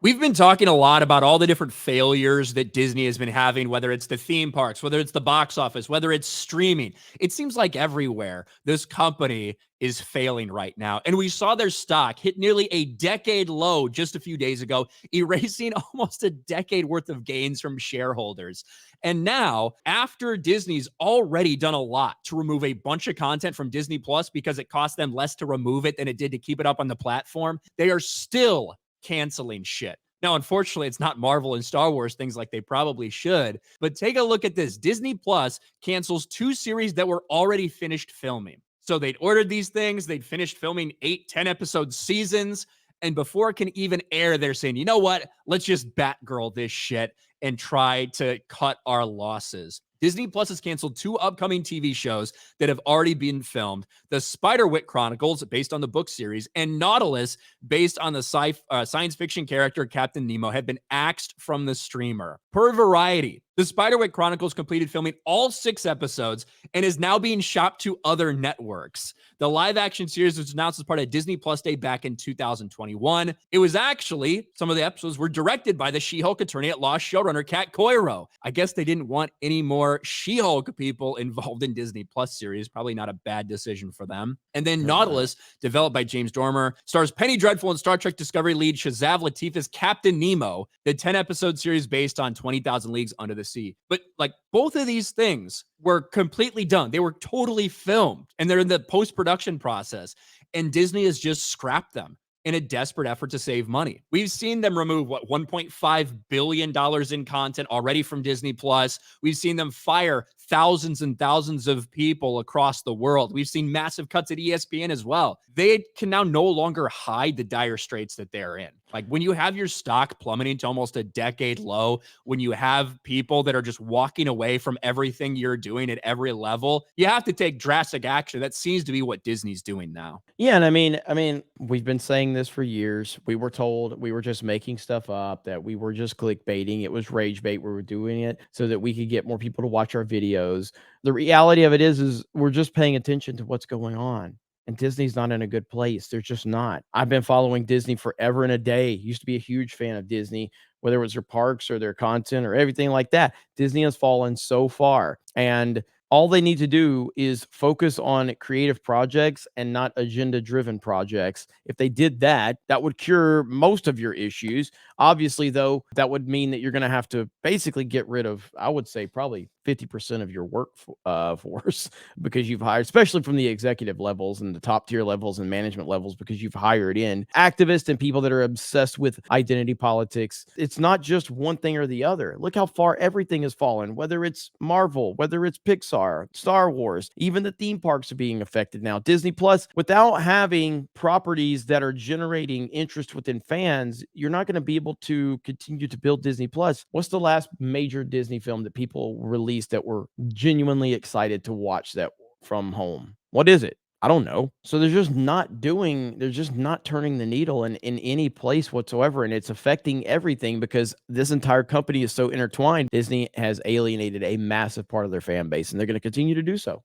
We've been talking a lot about all the different failures that Disney has been having, whether it's the theme parks, whether it's the box office, whether it's streaming. It seems like everywhere this company is failing right now. And we saw their stock hit nearly a decade low just a few days ago, erasing almost a decade worth of gains from shareholders. And now, after Disney's already done a lot to remove a bunch of content from Disney Plus because it cost them less to remove it than it did to keep it up on the platform, they are still canceling shit. Now, unfortunately, it's not Marvel and Star Wars things like they probably should, but take a look at this. Disney Plus cancels 2 series that were already finished filming. So they'd ordered these things, they'd finished filming 8, 10 episode seasons, and before it can even air, they're saying, you know what? Let's just Batgirl this shit and try to cut our losses. Disney Plus has canceled 2 upcoming TV shows that have already been filmed. The Spiderwick Chronicles, based on the book series, and Nautilus, based on the science fiction character Captain Nemo, have been axed from the streamer. Per Variety, the Spiderwick Chronicles completed filming all 6 episodes and is now being shopped to other networks. The live-action series was announced as part of Disney Plus Day back in 2021. It was actually, some of the episodes were directed by the She-Hulk attorney-at-law showrunner Kat Coiro. I guess they didn't want any more She-Hulk people involved in Disney Plus series. Probably not a bad decision for them. And then Nautilus, developed by James Dormer, stars Penny Dreadful and Star Trek Discovery lead Shazam Latif as Captain Nemo, the 10-episode series based on 20,000 Leagues Under the Sea. But like both of these things were completely done. They were totally filmed and they're in the post-production process. And Disney has just scrapped them in a desperate effort to save money. We've seen them remove, $1.5 billion in content already from Disney Plus. We've seen them fire thousands and thousands of people across the world. We've seen massive cuts at ESPN as well. They can now no longer hide the dire straits that they're in. Like when you have your stock plummeting to almost a decade low, when you have people that are just walking away from everything you're doing at every level, you have to take drastic action. That seems to be what Disney's doing now. Yeah, and I mean, we've been saying this for years. We were told we were just making stuff up, that we were just clickbaiting. It was rage bait. We were doing it so that we could get more people to watch our videos. The reality of it is we're just paying attention to what's going on. And Disney's not in a good place. They're just not. I've been following Disney forever and a day. Used to be a huge fan of Disney, whether it was their parks or their content or everything like that. Disney has fallen so far. And all they need to do is focus on creative projects and not agenda-driven projects. If they did that, that would cure most of your issues. Obviously, though, that would mean that you're going to have to basically get rid of, I would say, probably 50% of your workforce because you've hired, especially from the executive levels and the top tier levels and management levels, because you've hired in activists and people that are obsessed with identity politics. It's not just one thing or the other. Look how far everything has fallen, whether it's Marvel, whether it's Pixar, Star Wars, even the theme parks are being affected now. Disney Plus, without having properties that are generating interest within fans, you're not going to be able to continue to build Disney Plus. What's the last major Disney film that people released that were genuinely excited to watch that from home? What is it? I don't know. So they're just not turning the needle in any place whatsoever. And it's affecting everything because this entire company is so intertwined. Disney has alienated a massive part of their fan base, and they're going to continue to do so.